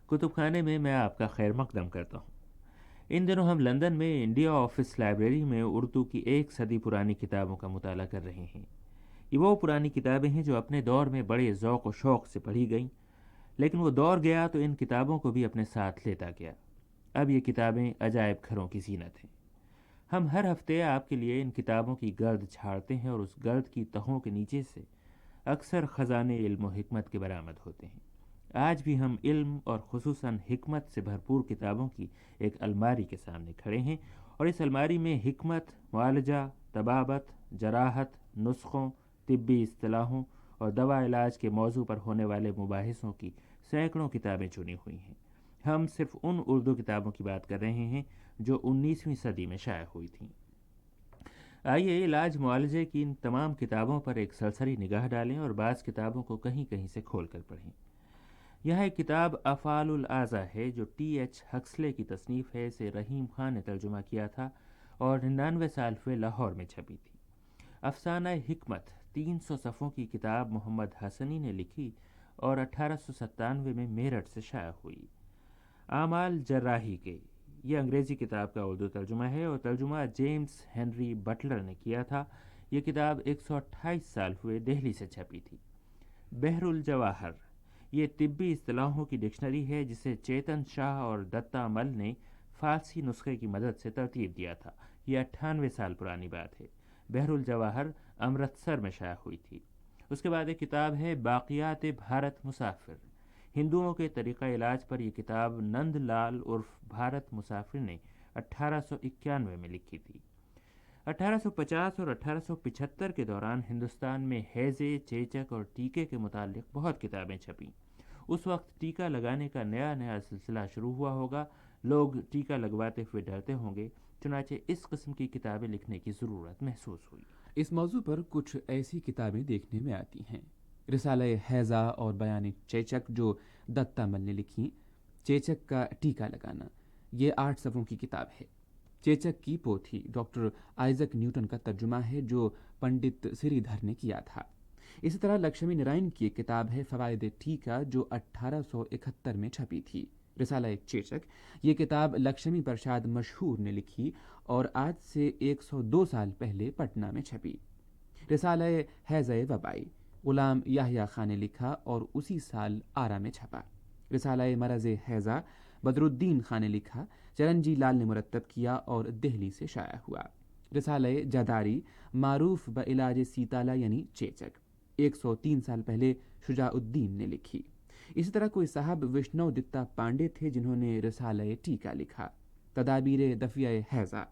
کتب خانے میں آپ کا خیر مقدم کرتا ہوں۔ ان دنوں ہم لندن میں انڈیا آفس لائبریری میں اردو کی 1 صدی پرانی کتابوں کا مطالعہ کر رہے ہیں۔ یہ وہ پرانی کتابیں ہیں جو اپنے دور میں بڑے ذوق و شوق سے پڑھی گئیں، لیکن وہ دور گیا تو ان کتابوں کو بھی اپنے ساتھ لیتا گیا۔ اب یہ کتابیں عجائب گھروں کی زینت ہیں۔ ہم ہر ہفتے آپ کے لیے ان کتابوں کی گرد جھاڑتے ہیں اور اس گرد کی تہوں کے نیچے سے اکثر خزانے علم و حکمت کے برآمد ہوتے ہیں۔ آج بھی ہم علم اور خصوصاً حکمت سے بھرپور کتابوں کی ایک الماری کے سامنے کھڑے ہیں، اور اس الماری میں حکمت، معالجہ، طبابت، جراحت، نسخوں، طبی اصطلاحوں اور دوا علاج کے موضوع پر ہونے والے مباحثوں کی سینکڑوں کتابیں چنی ہوئی ہیں۔ ہم صرف ان اردو کتابوں کی بات کر رہے ہیں جو 19ویں صدی میں شائع ہوئی تھیں۔ آئیے علاج معالجے کی ان تمام کتابوں پر ایک سرسری نگاہ ڈالیں اور بعض کتابوں کو کہیں کہیں سے کھول کر پڑھیں۔ یہاں ایک کتاب افعال الاعضاء ہے جو T.H. ہکسلے کی تصنیف ہے۔ اسے رحیم خان نے ترجمہ کیا تھا اور 99 سال ہوئے لاہور میں چھپی تھی۔ افسانہ حکمت 300 صفحوں کی کتاب محمد حسنی نے لکھی اور 1897 میں میرٹھ سے شائع ہوئی۔ اعمال جراحی کے، یہ انگریزی کتاب کا اردو ترجمہ ہے اور ترجمہ جیمز ہنری بٹلر نے کیا تھا۔ یہ کتاب 128 سال ہوئے دہلی سے چھپی تھی۔ بحر الجواہر، یہ طبی اصطلاحوں کی ڈکشنری ہے جسے چیتن شاہ اور دتا مل نے فارسی نسخے کی مدد سے ترتیب دیا تھا۔ یہ 98 سال پرانی بات ہے۔ بحر الجواہر امرتسر میں شائع ہوئی تھی۔ اس کے بعد ایک کتاب ہے باقیات بھارت مسافر۔ ہندوؤں کے طریقہ علاج پر یہ کتاب نند لال عرف بھارت مسافر نے 1891 میں لکھی تھی۔ 1850 اور 1875 کے دوران ہندوستان میں ہیضے، چیچک اور ٹیکے کے متعلق بہت کتابیں چھپیں۔ اس وقت ٹیکہ لگانے کا نیا سلسلہ شروع ہوا ہوگا، لوگ ٹیکہ لگواتے ہوئے ڈرتے ہوں گے، چنانچہ اس قسم کی کتابیں لکھنے کی ضرورت محسوس ہوئی۔ اس موضوع پر کچھ ایسی کتابیں دیکھنے میں آتی ہیں: رسالہ ہیضہ اور بیان چیچک جو دتا مل نے لکھی، چیچک کا ٹیکہ لگانا، یہ 8 صفحوں کی کتاب ہے۔ چیچک کی پوتھی ڈاکٹر آئزک نیوٹن کا ترجمہ ہے جو پنڈت سری دھر نے کیا تھا۔ اسی طرح لکشمی نارائن کی ایک کتاب ہے فوائد ٹیکہ جو 1871 میں چھپی تھی۔ رسالہ چیچک، یہ کتاب لکشمی پرساد مشہور نے لکھی اور آج سے 102 سال پہلے پٹنہ میں چھپی۔ رسالہ حیضہ وبائی، غلام یحییٰ خان نے لکھا اور اسی سال آرا میں چھپا۔ رسالہ مرض حیضہ بدر الدین خان نے لکھا، چرنجی لال نے مرتب کیا اور دہلی سے شائع ہوا۔ رسالہ جداری، معروف بعلاج سیتالا یعنی چیچک، 103 سال پہلے شجاع الدین نے لکھی۔ اسی طرح کوئی صاحب وشنو دتا پانڈے تھے جنہوں نے رسالہ ٹیکہ لکھا۔ تدابیر دفیہ حیضہ،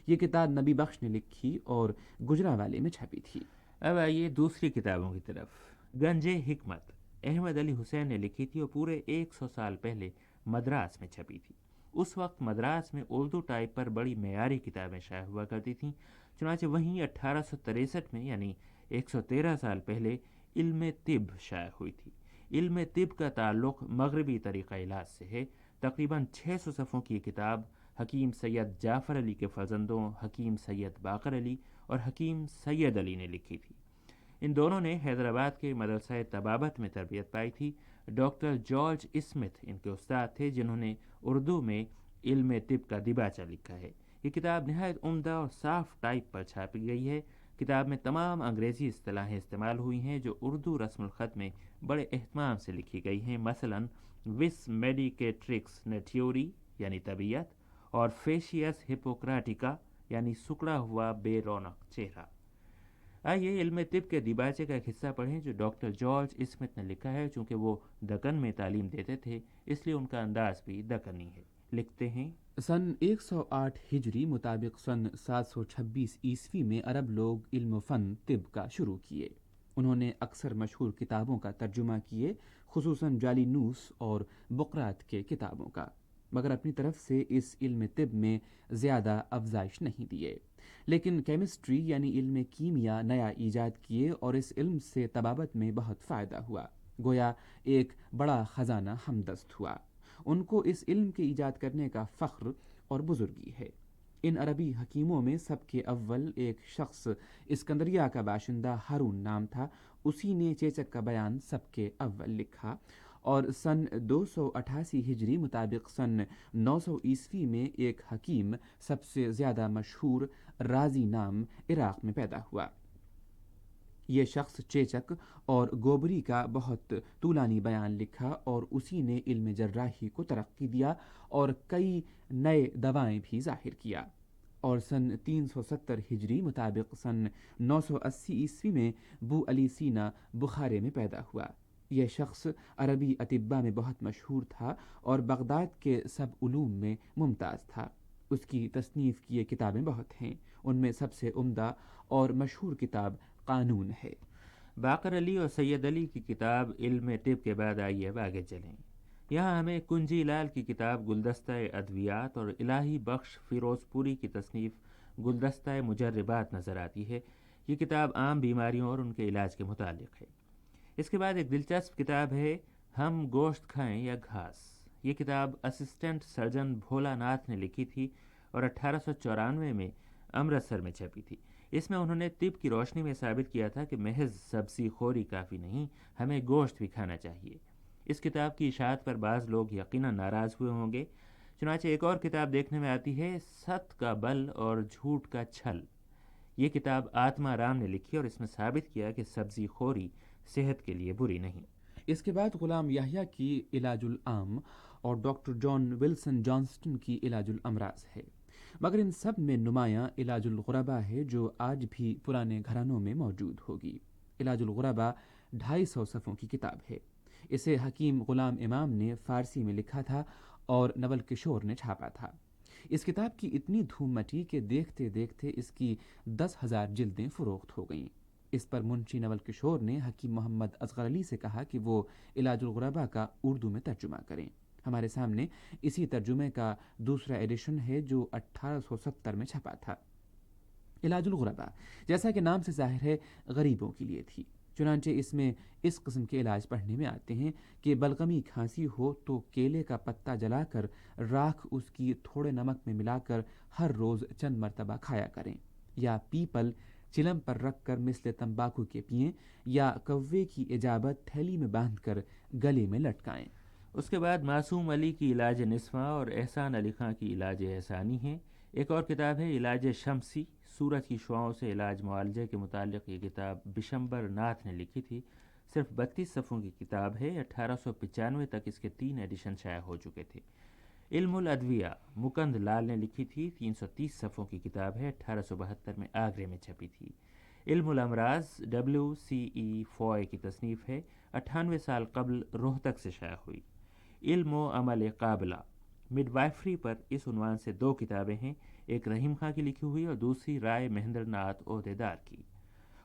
یہ کتاب نبی بخش نے لکھی اور گجرانوالے میں چھپی تھی۔ اب آئیے دوسری کتابوں کی طرف۔ گنج حکمت احمد علی حسین نے لکھی تھی اور پورے 100 سال پہلے مدراس میں چھپی تھی۔ اس وقت مدراس میں اردو ٹائپ پر بڑی معیاری کتابیں شائع ہوا کرتی تھیں، چنانچہ وہیں 1863 میں یعنی 113 سال پہلے علم طب شائع ہوئی تھی۔ علم طب کا تعلق مغربی طریقہ علاج سے ہے۔ تقریباً 600 صفحوں کی یہ کتاب حکیم سید جعفر علی کے فرزندوں حکیم سید باقر علی اور حکیم سید علی نے لکھی تھی۔ ان دونوں نے حیدرآباد کے مدرسہ طبابت میں تربیت پائی تھی۔ ڈاکٹر جارج اسمتھ ان کے استاد تھے جنہوں نے اردو میں علم طب کا دیباچہ لکھا ہے۔ یہ کتاب نہایت عمدہ اور صاف ٹائپ پر چھاپی گئی ہے۔ کتاب میں تمام انگریزی اصطلاحیں استعمال ہوئی ہیں جو اردو رسم الخط میں بڑے اہتمام سے لکھی گئی ہیں، مثلاً وس میڈیکیٹرکس نیٹیوری یعنی طبیعت اور فیشیس ہپوکراٹیکا یعنی سکڑا ہوا بے رونق چہرہ۔ آئیے علم طب کے دیباچے کا ایک حصہ پڑھیں جو ڈاکٹر جارج اسمتھ نے لکھا ہے۔ چونکہ وہ دکن میں تعلیم دیتے تھے اس لیے ان کا انداز بھی دکنی ہے۔ لکھتے ہیں: سن 108 ہجری مطابق سن 726 عیسوی میں عرب لوگ علم و فن طب کا شروع کیے۔ انہوں نے اکثر مشہور کتابوں کا ترجمہ کیے، خصوصاً جالینوس اور بقراط کے کتابوں کا، مگر اپنی طرف سے اس علم طب میں زیادہ افزائش نہیں دیے۔ لیکن کیمسٹری یعنی علم کیمیا نیا ایجاد کیے اور اس علم سے طبابت میں بہت فائدہ ہوا، گویا ایک بڑا خزانہ ہمدست ہوا۔ ان کو اس علم کے ایجاد کرنے کا فخر اور بزرگی ہے۔ ان عربی حکیموں میں سب کے اول ایک شخص اسکندریہ کا باشندہ ہارون نام تھا۔ اسی نے چیچک کا بیان سب کے اول لکھا اور سن 288 ہجری مطابق سن 900 عیسوی میں ایک حکیم سب سے زیادہ مشہور رازی نام عراق میں پیدا ہوا۔ یہ شخص چیچک اور گوبری کا بہت طولانی بیان لکھا اور اسی نے علم جراحی کو ترقی دیا اور کئی نئے دوائیں بھی ظاہر کیا، اور سن 370 ہجری مطابق سن 980 عیسوی میں بو علی سینا بخارے میں پیدا ہوا۔ یہ شخص عربی اطباء میں بہت مشہور تھا اور بغداد کے سب علوم میں ممتاز تھا۔ اس کی تصنیف کی کتابیں بہت ہیں، ان میں سب سے عمدہ اور مشہور کتاب قانون ہے۔ باقر علی اور سید علی کی کتاب علم طب کے بعد آئیے اب آگے چلیں۔ یہاں ہمیں کنجی لال کی کتاب گلدستہ ادویات اور الہی بخش فیروز پوری کی تصنیف گلدستہ مجربات نظر آتی ہے۔ یہ کتاب عام بیماریوں اور ان کے علاج کے متعلق ہے۔ اس کے بعد ایک دلچسپ کتاب ہے ہم گوشت کھائیں یا گھاس۔ یہ کتاب اسسٹنٹ سرجن بھولا ناتھ نے لکھی تھی اور 1894 میں امرتسر میں چھپی تھی۔ اس میں انہوں نے طب کی روشنی میں ثابت کیا تھا کہ محض سبزی خوری کافی نہیں، ہمیں گوشت بھی کھانا چاہیے۔ اس کتاب کی اشاعت پر بعض لوگ یقیناً ناراض ہوئے ہوں گے، چنانچہ ایک اور کتاب دیکھنے میں آتی ہے ست کا بل اور جھوٹ کا چھل۔ یہ کتاب آتما رام نے لکھی اور اس میں ثابت کیا کہ سبزی خوری صحت کے لیے بری نہیں۔ اس کے بعد غلام یحییٰ کی علاج العام اور ڈاکٹر جان ولسن جانسٹن کی علاج الامراض ہے، مگر ان سب میں نمایاں علاج الغربا ہے جو آج بھی پرانے گھرانوں میں موجود ہوگی۔ علاج الغربا 250 صفحوں کی کتاب ہے۔ اسے حکیم غلام امام نے فارسی میں لکھا تھا اور نول کشور نے چھاپا تھا۔ اس کتاب کی اتنی دھوم مچی کہ دیکھتے دیکھتے اس کی 10,000 جلدیں فروخت ہو گئیں۔ اس پر منشی نول کشور نے حکیم محمد اصغر علی سے کہا کہ وہ علاج الغربا کا اردو میں ترجمہ کریں۔ ہمارے سامنے اسی ترجمے کا دوسرا ایڈیشن ہے جو 1870 میں چھپا تھا۔ علاج الغربا جیسا کہ نام سے ظاہر ہے غریبوں کے لیے تھی، چنانچہ اس میں اس قسم کے علاج پڑھنے میں آتے ہیں کہ بلغمی کھانسی ہو تو کیلے کا پتا جلا کر راکھ اس کی تھوڑے نمک میں ملا کر ہر روز چند مرتبہ کھایا کریں، یا پیپل چلم پر رکھ کر مثل تمباکو کے پئیں، یا کوے کی اجابت تھیلی میں باندھ کر گلے میں لٹکائیں۔ اس کے بعد معصوم علی کی علاج نسواں اور احسان علی خان کی علاج احسانی ہے۔ ایک اور کتاب ہے علاج شمسی، سورج کی شعاؤں سے علاج معالجے کے متعلق۔ یہ کتاب بشمبر ناتھ نے لکھی تھی، صرف 32 صفحوں کی کتاب ہے۔ 1895 تک اس کے 3 ایڈیشن شائع ہو چکے تھے۔ علم الادویہ مکند لال نے لکھی تھی، 330 صفحوں کی کتاب ہے، 1872 میں آگرے میں چھپی تھی۔ علم الامراض WCE فوائے کی تصنیف ہے، 98 سال قبل روہتک سے شائع ہوئی۔ علم و عمل قابلہ مڈ وائفری پر اس عنوان سے 2 کتابیں ہیں، ایک رحیم خان کی لکھی ہوئی اور دوسری رائے مہندر ناتھ عہدیدار کی۔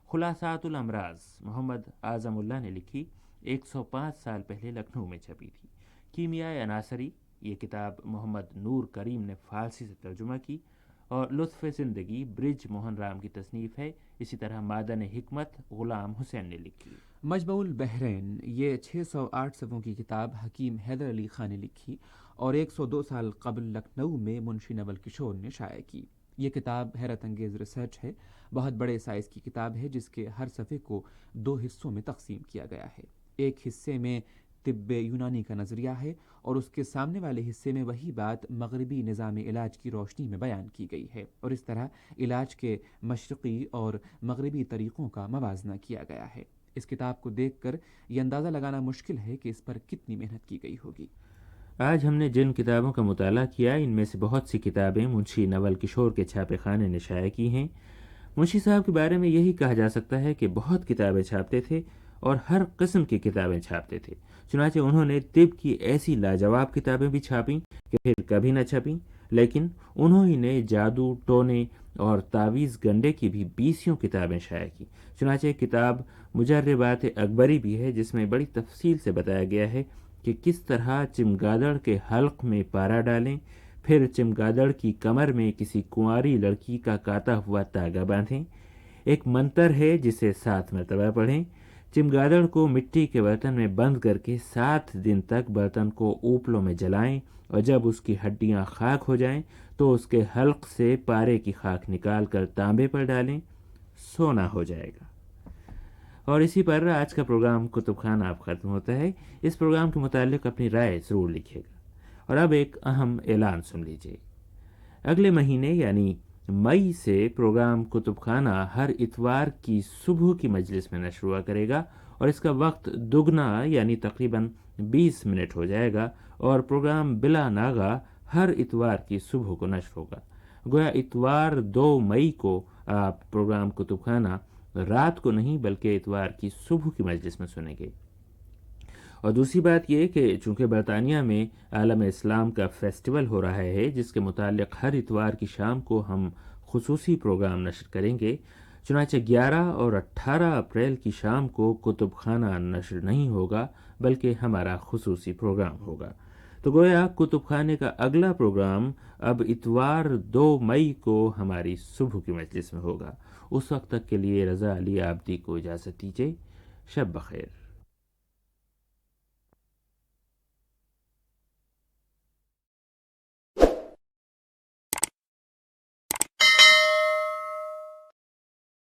خلاصات الامراض محمد اعظم اللہ نے لکھی، 105 سال پہلے لکھنؤ میں چھپی تھی۔ کیمیائے عناصری، یہ کتاب محمد نور کریم نے فارسی سے ترجمہ کی، اور لطف زندگی برج موہن رام کی تصنیف ہے۔ اسی طرح معدن حکمت غلام حسین نے لکھی۔ مجمع البحرین، یہ 608 صفحوں کی کتاب حکیم حیدر علی خان نے لکھی اور 102 سال قبل لکھنؤ میں منشی نول کشور نے شائع کی۔ یہ کتاب حیرت انگیز ریسرچ ہے، بہت بڑے سائز کی کتاب ہے جس کے ہر صفحے کو 2 حصوں میں تقسیم کیا گیا ہے۔ ایک حصے میں طب یونانی کا نظریہ ہے اور اس کے سامنے والے حصے میں وہی بات مغربی نظام علاج کی روشنی میں بیان کی گئی ہے، اور اس طرح علاج کے مشرقی اور مغربی طریقوں کا موازنہ کیا گیا ہے۔ اس کتاب کو دیکھ کر یہ اندازہ لگانا مشکل ہے کہ اس پر کتنی محنت کی گئی ہوگی۔ آج ہم نے جن کتابوں کا مطالعہ کیا ان میں سے بہت سی کتابیں منشی نول کشور کے چھاپے خانے نے شائع کی ہیں۔ منشی صاحب کے بارے میں یہی کہا جا سکتا ہے کہ بہت کتابیں چھاپتے تھے اور ہر قسم کی کتابیں چھاپتے تھے، چنانچہ انہوں نے طب کی ایسی لاجواب کتابیں بھی چھاپیں کہ پھر کبھی نہ چھپیں، لیکن انہوں ہی نے جادو، ٹونے اور تعویذ گنڈے کی بھی 20 کتابیں شائع کی۔ چنانچہ ایک کتاب مجربات اکبری بھی ہے جس میں بڑی تفصیل سے بتایا گیا ہے کہ کس طرح چمگادڑ کے حلق میں پارا ڈالیں، پھر چمگادڑ کی کمر میں کسی کنواری لڑکی کا کاتا ہوا تاگا باندھیں۔ ایک منتر ہے جسے 7 مرتبہ پڑھیں۔ چمگادڑ کو مٹی کے برتن میں بند کر کے 7 دن تک برتن کو اوپلوں میں جلائیں، اور جب اس کی ہڈیاں خاک ہو جائیں تو اس کے حلق سے پارے کی خاک نکال کر تانبے پر ڈالیں، سونا ہو جائے گا۔ اور اسی پر آج کا پروگرام کتب خانہ اب ختم ہوتا ہے. اس پروگرام کے متعلق اپنی رائے ضرور لکھیے گا. اور اب ایک اہم اعلان سن لیجیے. اگلے مہینے یعنی مئی سے پروگرام کتب خانہ ہر اتوار کی صبح کی مجلس میں نشر ہوا کرے گا اور اس کا وقت دگنا یعنی تقریباً 20 منٹ ہو جائے گا اور پروگرام بلا ناغہ ہر اتوار کی صبح کو نشر ہوگا. گویا اتوار 2 مئی کو آپ پروگرام کتب خانہ رات کو نہیں بلکہ اتوار کی صبح کی مجلس میں سنیں گے. اور دوسری بات یہ کہ چونکہ برطانیہ میں عالم اسلام کا فیسٹیول ہو رہا ہے جس کے متعلق ہر اتوار کی شام کو ہم خصوصی پروگرام نشر کریں گے، چنانچہ 11 اور 18 اپریل کی شام کو کتب خانہ نشر نہیں ہوگا بلکہ ہمارا خصوصی پروگرام ہوگا. تو گویا کتب خانے کا اگلا پروگرام اب اتوار 2 مئی کو ہماری صبح کی مجلس میں ہوگا. اس وقت تک کے لیے رضا علی عابدی کو اجازت دیجیے. شب بخیر.